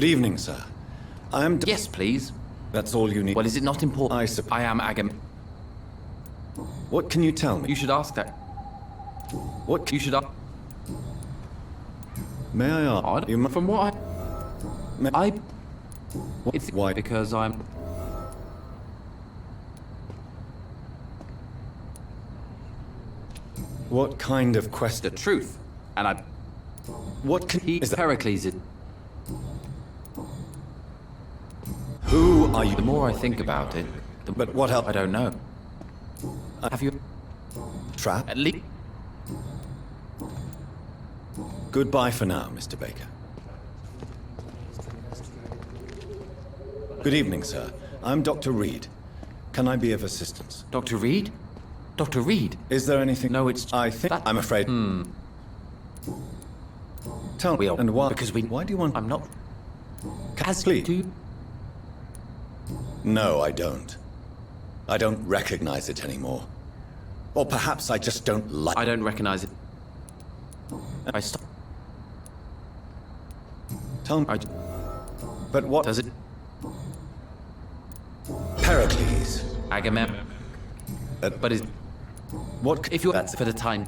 Good evening, sir. I am... Yes, please. That's all you need. Well, is it not important? I am What can you tell me? You should ask that. What? You should ask. May I ask? From what I... It's Why? Because I'm... What kind of question? The truth. And I... What can... Is Pericles it? Who are you? The more I think about it, But what else? I don't know. Have you... Trap? At least... Goodbye for now, Mr. Baker. Good evening, sir. I'm Dr. Reed. Can I be of assistance? Dr. Reed? Dr. Reed? Is there anything... No, it's... I think... That... I'm afraid... Tell me, and why... Because we... Why do you want... I'm not... As please. Do you... No, I don't. I don't recognize it anymore. Or perhaps I just don't like... I don't recognize it. I stop... Tell me... But what... Does it... Pericles. Agamemnon... But is... What... If you're... That's... For the time...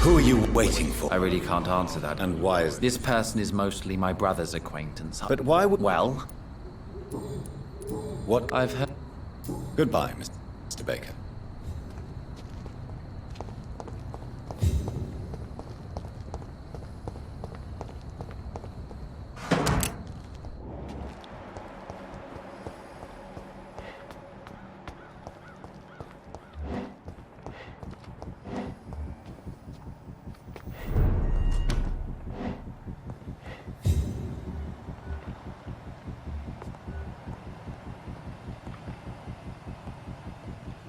Who are you waiting for? I really can't answer that. And why is... This person is mostly my brother's acquaintance. But why would... Well... What... I've heard... Goodbye, Mr. Baker.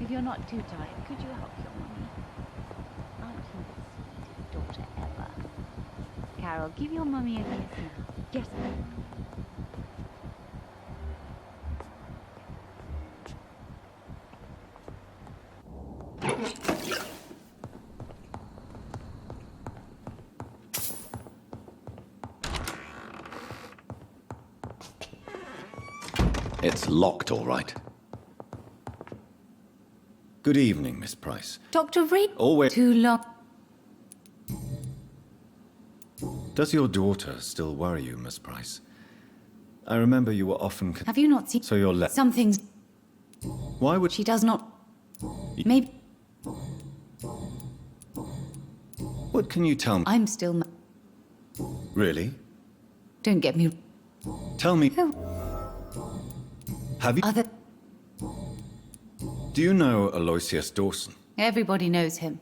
If you're not too tired, could you help your mummy? Aren't you the sweetest daughter ever? Carol, give your mummy a kiss now. Yes, ma'am. It's locked, all right. Good evening, Miss Price. Dr. Reed? Always... Too long. Does your daughter still worry you, Miss Price? I remember you were often... Have you not seen... So you're left... Some things... Why would... She does not... Maybe... What can you tell me? I'm still... Really? Don't get me... Tell me... Who... Have you... Other... Do you know Aloysius Dawson? Everybody knows him.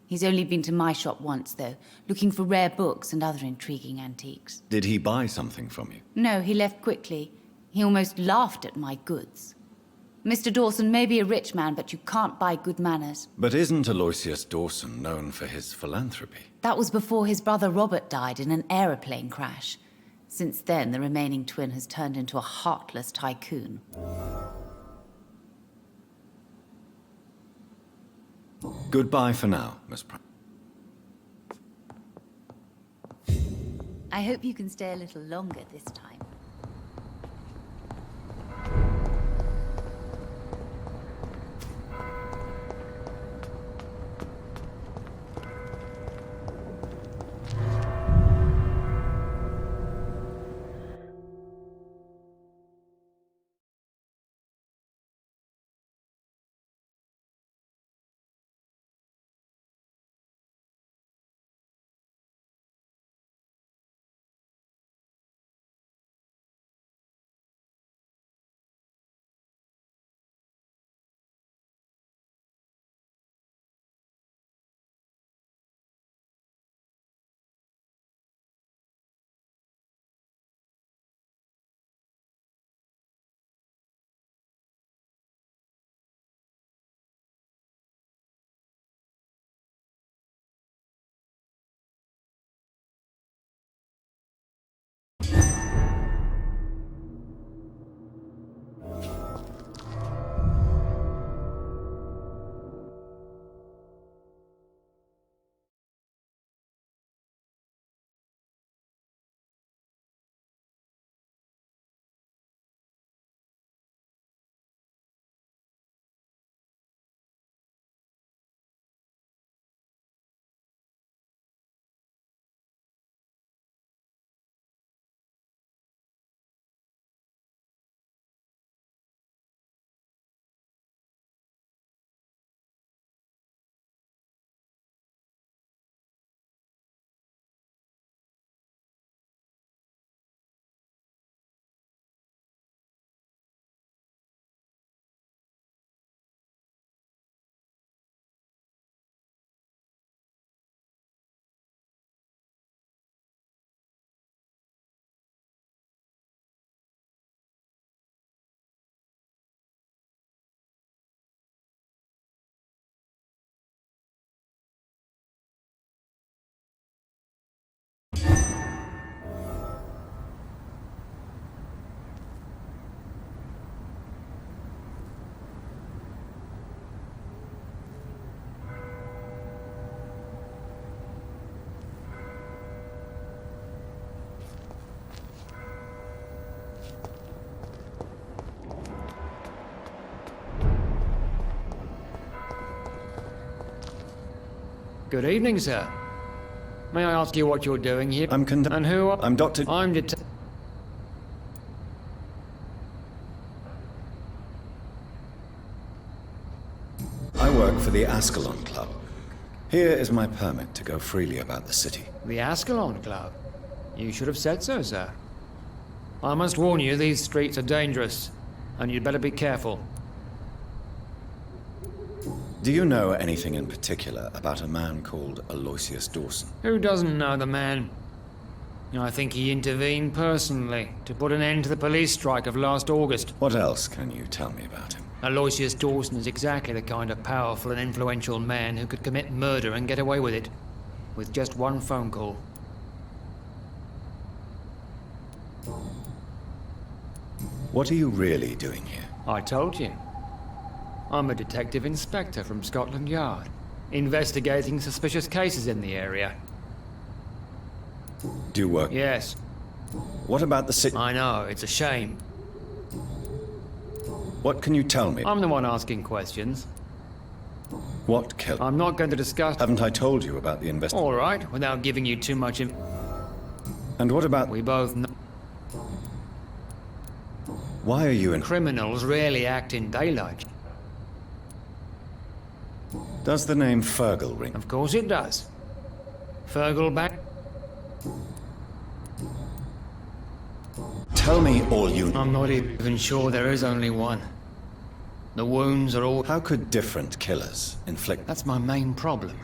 He's only been to my shop once, though, looking for rare books and other intriguing antiques. Did he buy something from you? No, he left quickly. He almost laughed at my goods. Mr. Dawson may be a rich man, but you can't buy good manners. But isn't Aloysius Dawson known for his philanthropy? That was before his brother Robert died in an aeroplane crash. Since then, the remaining twin has turned into a heartless tycoon. Goodbye for now, Miss Price. I hope you can stay a little longer this time. Good evening, sir. May I ask you what you're doing here? I'm And who are... I'm Dr. I'm I work for the Ascalon Club. Here is my permit to go freely about the city. the Ascalon Club. You should have said so, sir. I must warn you, these streets are dangerous, and you'd better be careful. Do you know anything in particular about a man called Aloysius Dawson? Who doesn't know the man? I think he intervened personally to put an end to the police strike of last August. What else can you tell me about him? Aloysius Dawson is exactly the kind of powerful and influential man who could commit murder and get away with it, with just one phone call. What are you really doing here? I told you. I'm a detective inspector from Scotland Yard, investigating suspicious cases in the area. Do you work? Yes, What about the city? I know, it's a shame. What can you tell me? I'm the one asking questions. What killed? I'm not going to discuss... Haven't I told you about the investigation? All right, without giving you too much And what about... We both know Why are you in... criminals rarely act in daylight. Does the name Fergal ring? Of course it does. Fergal back... Tell me all you know. I'm not even sure there is only one. The wounds are all... How could different killers inflict... That's my main problem.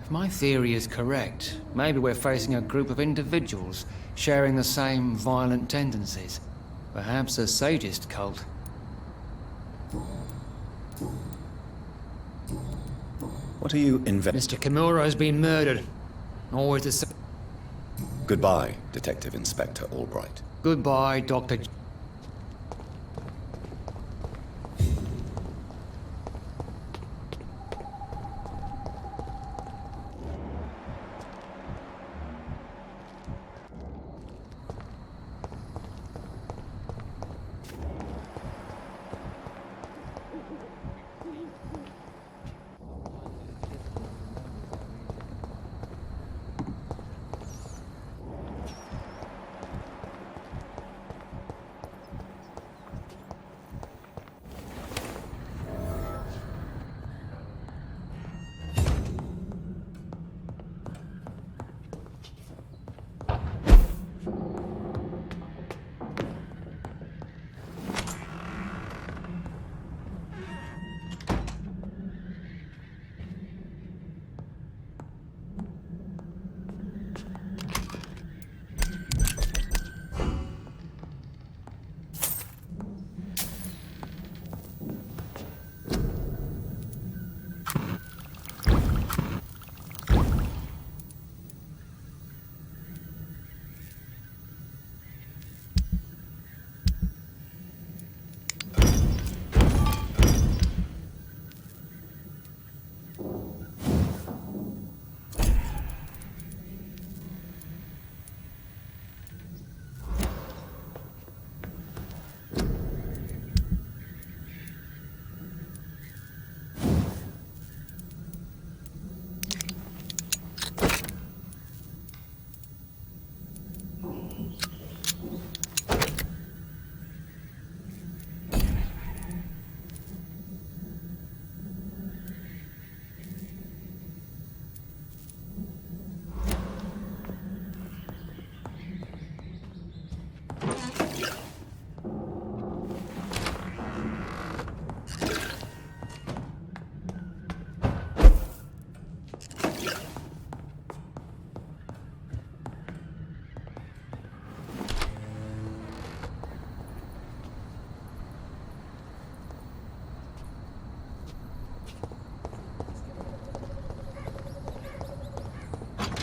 If my theory is correct, maybe we're facing a group of individuals sharing the same violent tendencies. Perhaps a sadist cult. What are you Mr. Kimura's been murdered. Always the same. Goodbye, Detective Inspector Albright. Goodbye, Dr.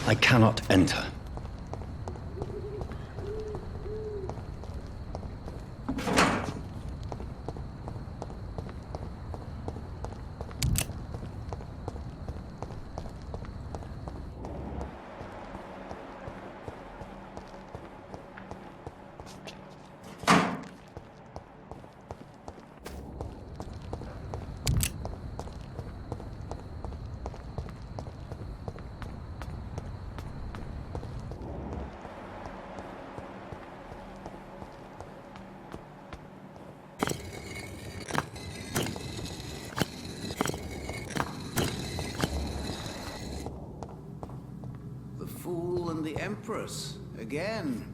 I cannot enter. the Empress. Again.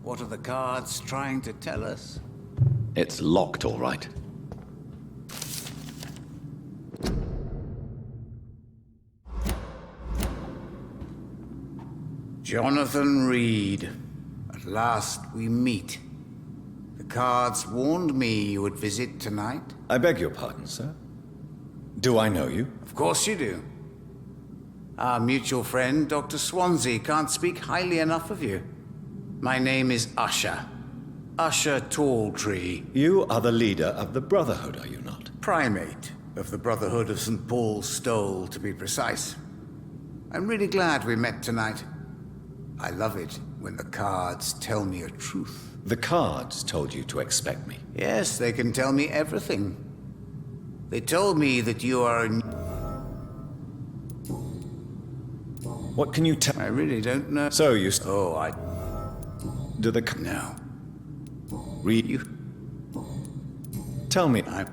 What are the cards trying to tell us? It's locked, all right. Jonathan Reed. At last we meet. The cards warned me you would visit tonight. I beg your pardon, sir. Do I know you? Of course you do. Our mutual friend, Dr. Swansea, can't speak highly enough of you. My name is Usher. Usher Talltree. You are the leader of the Brotherhood, are you not? Primate of the Brotherhood of St. Paul's Stole, to be precise. I'm really glad we met tonight. I love it when the cards tell me a truth. The cards told you to expect me. Yes, they can tell me everything. They told me that you are a... What can you tell? I really don't know. So you... Oh, I... Do the... No. Read you? Tell me. I...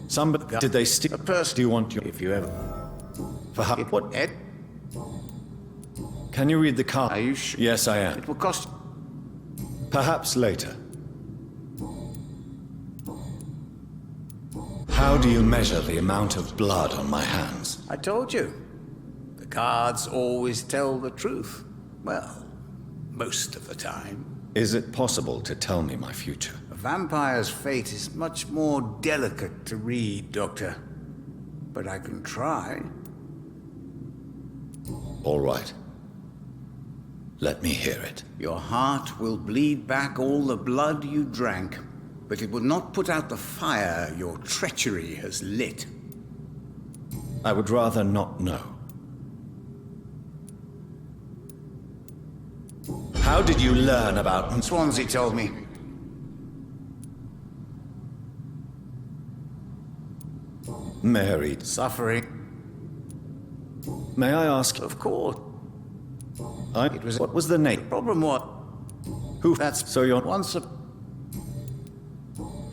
Somebody... Did they steal... A person... Do you want your... If you ever... For how... It... What... Ed... Can you read the card? Are you sure? Yes, I am. It will cost... Perhaps later. How do you measure the amount of blood on my hands? I told you. The cards always tell the truth. Well, most of the time. Is it possible to tell me my future? A vampire's fate is much more delicate to read, Doctor. But I can try. All right. Let me hear it. Your heart will bleed back all the blood you drank, but it will not put out the fire your treachery has lit. I would rather not know. How did you learn about... Swansea told me. Mary? Suffering. May I ask... Of course. It was... What was the name? Problem what? Who... That's... So you're... Once a...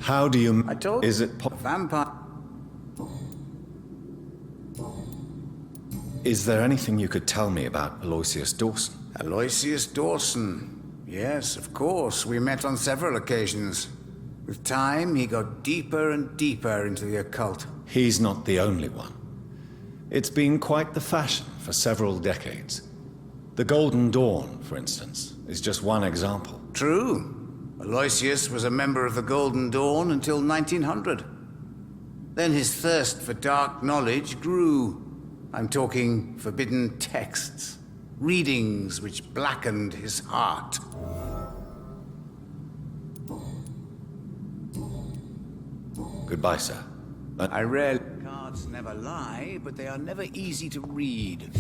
How do you... I told... Is it... A vampire... Is there anything you could tell me about Aloysius Dawson? Aloysius Dawson. Yes, of course. We met on several occasions. With time, he got deeper and deeper into the occult. He's not the only one. It's been quite the fashion for several decades. The Golden Dawn, for instance, is just one example. True. Aloysius was a member of the Golden Dawn until 1900. Then his thirst for dark knowledge grew. I'm talking forbidden texts, readings which blackened his heart. Goodbye, sir. I read... Cards never lie, but they are never easy to read.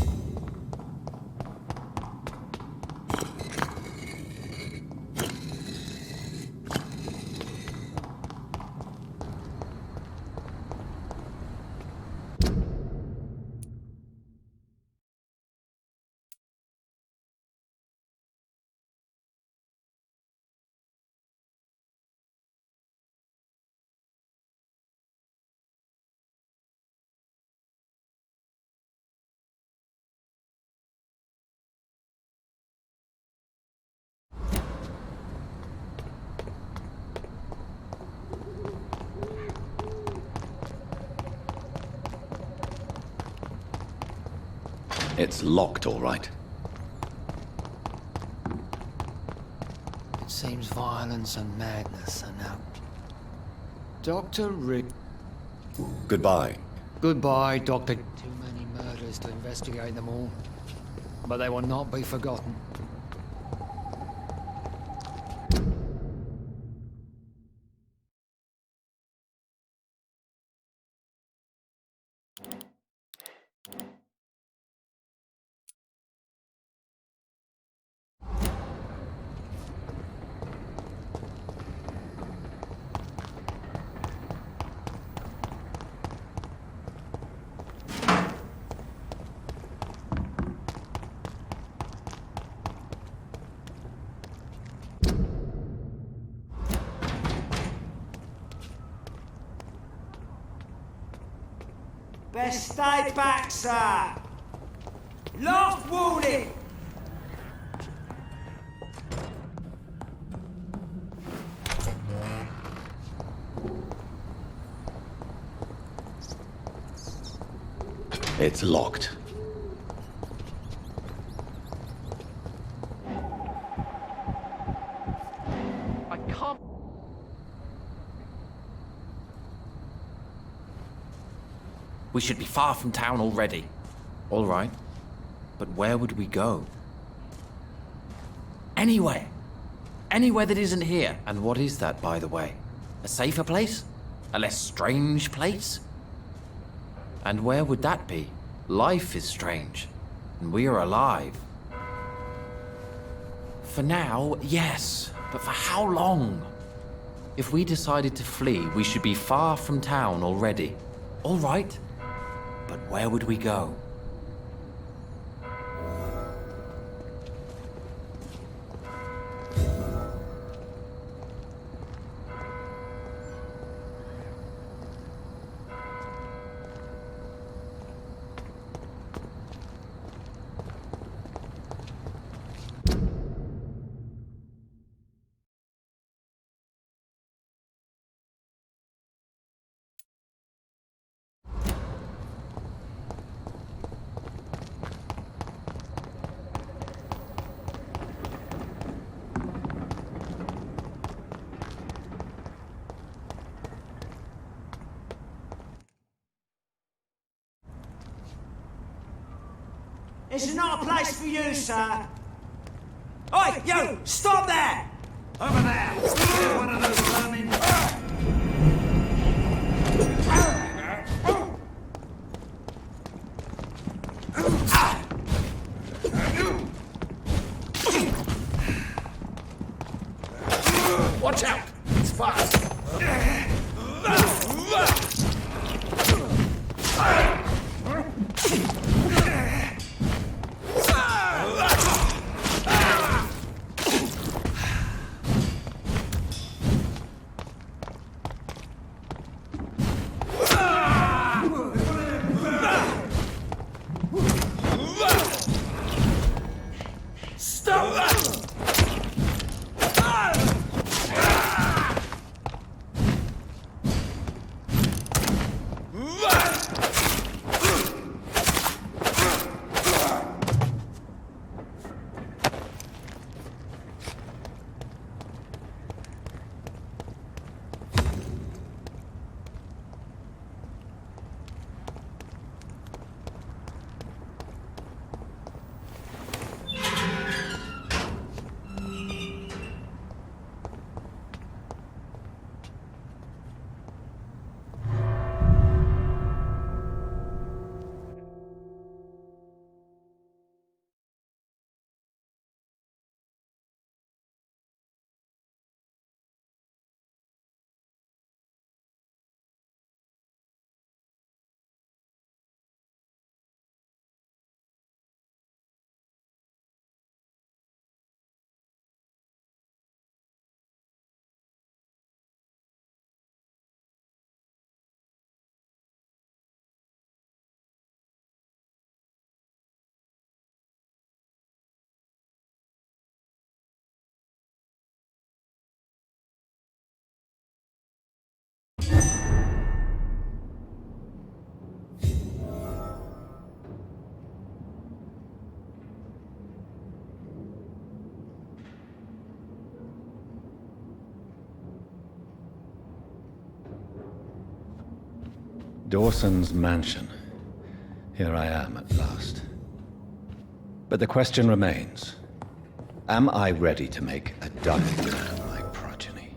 It's locked, all right. It seems violence and madness are now... Dr. Rick... Goodbye. Goodbye, Doctor. Too many murders to investigate them all. But they will not be forgotten. Best stay back, sir. Last warning. It's locked. I can't. We should be far from town already. All right. But where would we go? Anywhere. Anywhere that isn't here. And what is that, by the way? A safer place? A less strange place? And where would that be? Life is strange. And we are alive. For now, yes. But for how long? If we decided to flee, we should be far from town already. All right. But where would we go? This is not a place for you, sir. Oi, you! Stop there! Over there! One of those vermin. Watch out! It's fast! Dawson's mansion. Here I am at last. But the question remains, am I ready to make a dying man my progeny?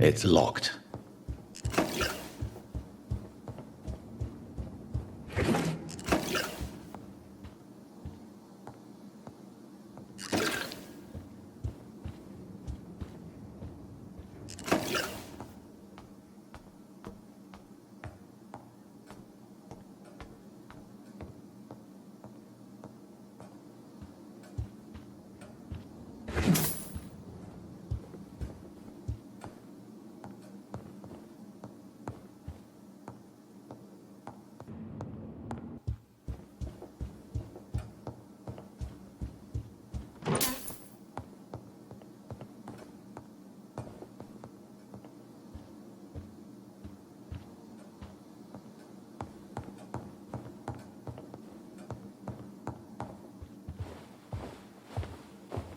It's locked.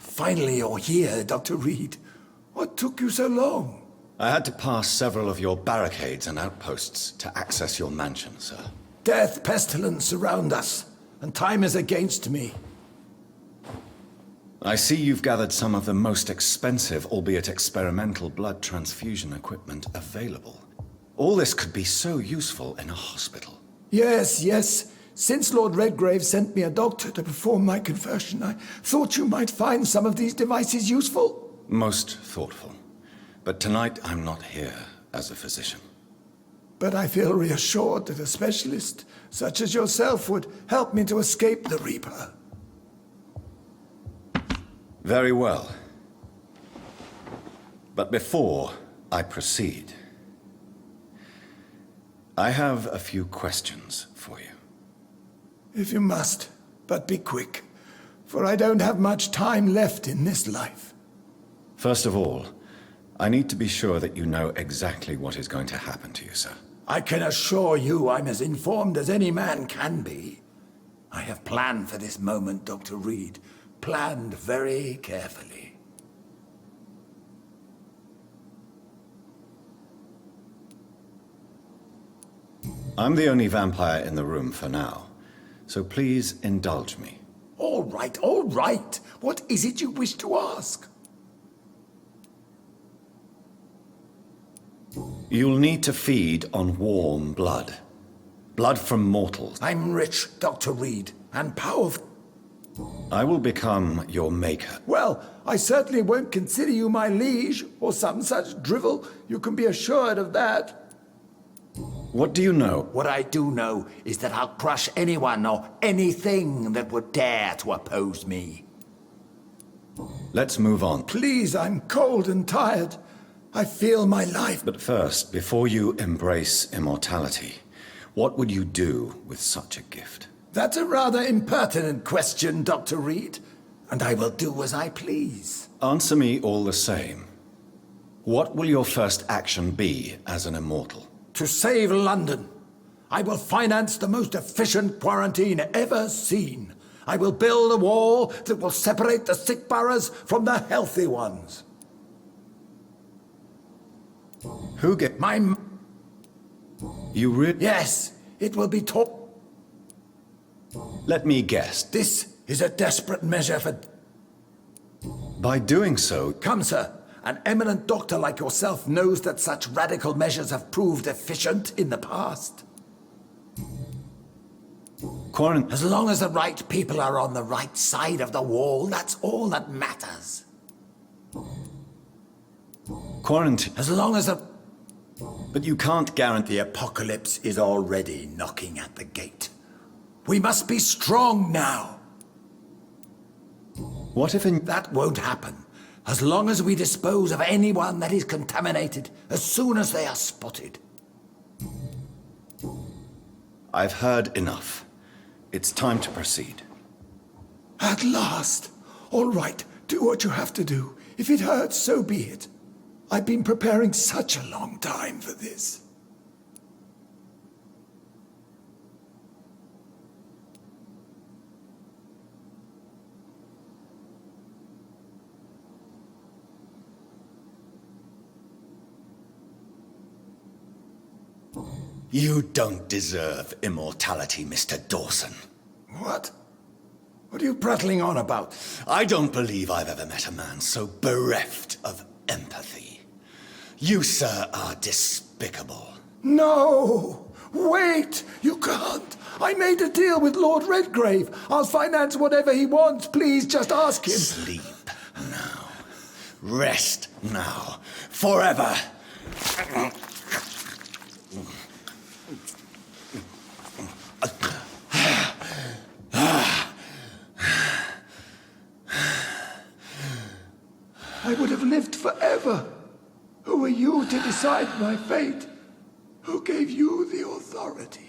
Finally, you're here, Dr. Reed. What took you so long? I had to pass several of your barricades and outposts to access your mansion, sir. Death, pestilence surround us, and time is against me. I see you've gathered some of the most expensive, albeit experimental, blood transfusion equipment available. All this could be so useful in a hospital. Yes, yes. Since Lord Redgrave sent me a doctor to perform my conversion, I thought you might find some of these devices useful. Most thoughtful. But tonight I'm not here as a physician. But I feel reassured that a specialist such as yourself would help me to escape the Reaper. Very well. But before I proceed, I have a few questions for you. If you must, but be quick, for I don't have much time left in this life. First of all, I need to be sure that you know exactly what is going to happen to you, sir. I can assure you I'm as informed as any man can be. I have planned for this moment, Dr. Reed. Planned very carefully. I'm the only vampire in the room for now, so please indulge me. All right, all right. What is it you wish to ask? You'll need to feed on warm blood. Blood from mortals. I'm rich, Dr. Reed, and powerful. I will become your maker. Well, I certainly won't consider you my liege, or some such drivel. You can be assured of that. What do you know? What I do know is that I'll crush anyone or anything that would dare to oppose me. Let's move on. Please, I'm cold and tired. I feel my life. But first, before you embrace immortality, what would you do with such a gift? That's a rather impertinent question, Dr. Reed, and I will do as I please. Answer me all the same. What will your first action be as an immortal? To save London, I will finance the most efficient quarantine ever seen. I will build a wall that will separate the sick boroughs from the healthy ones. Who get... My... You really... Yes, it will be taught. Let me guess. This is a desperate measure for... By doing so... Come, sir. An eminent doctor like yourself knows that such radical measures have proved efficient in the past. As long as the right people are on the right side of the wall, that's all that matters. Quarantine... As long as the... But you can't guarantee... The apocalypse is already knocking at the gate. We must be strong now. What if in... That won't happen. As long as we dispose of anyone that is contaminated, as soon as they are spotted. I've heard enough. It's time to proceed. At last. All right, do what you have to do. If it hurts, so be it. I've been preparing such a long time for this. You don't deserve immortality, Mr. Dawson. What? What are you prattling on about? I don't believe I've ever met a man so bereft of empathy. You, sir, are despicable. No! Wait! You can't! I made a deal with Lord Redgrave. I'll finance whatever he wants. Please, just ask him. Sleep now. Rest now. Forever. I would have lived forever. Who are you to decide my fate? Who gave you the authority?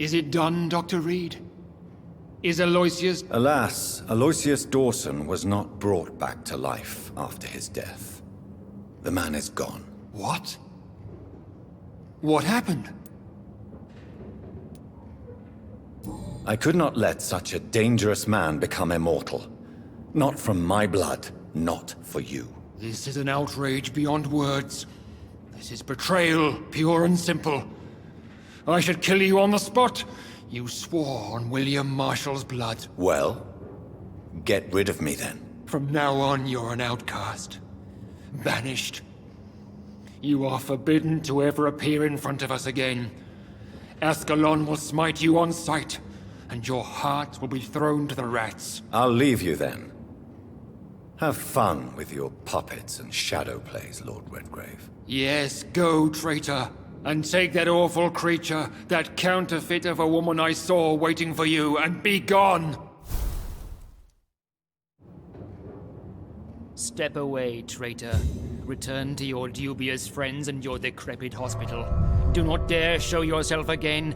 Is it done, Dr. Reed? Is Aloysius... Alas, Aloysius Dawson was not brought back to life after his death. The man is gone. What? What happened? I could not let such a dangerous man become immortal. Not from my blood, not for you. This is an outrage beyond words. This is betrayal, pure and simple. I should kill you on the spot. You swore on William Marshall's blood. Well, get rid of me then. From now on, you're an outcast. Banished. You are forbidden to ever appear in front of us again. Ascalon will smite you on sight, and your heart will be thrown to the rats. I'll leave you then. Have fun with your puppets and shadow plays, Lord Redgrave. Yes, go, traitor. And take that awful creature, that counterfeit of a woman I saw waiting for you, and be gone! Step away, traitor. Return to your dubious friends and your decrepit hospital. Do not dare show yourself again.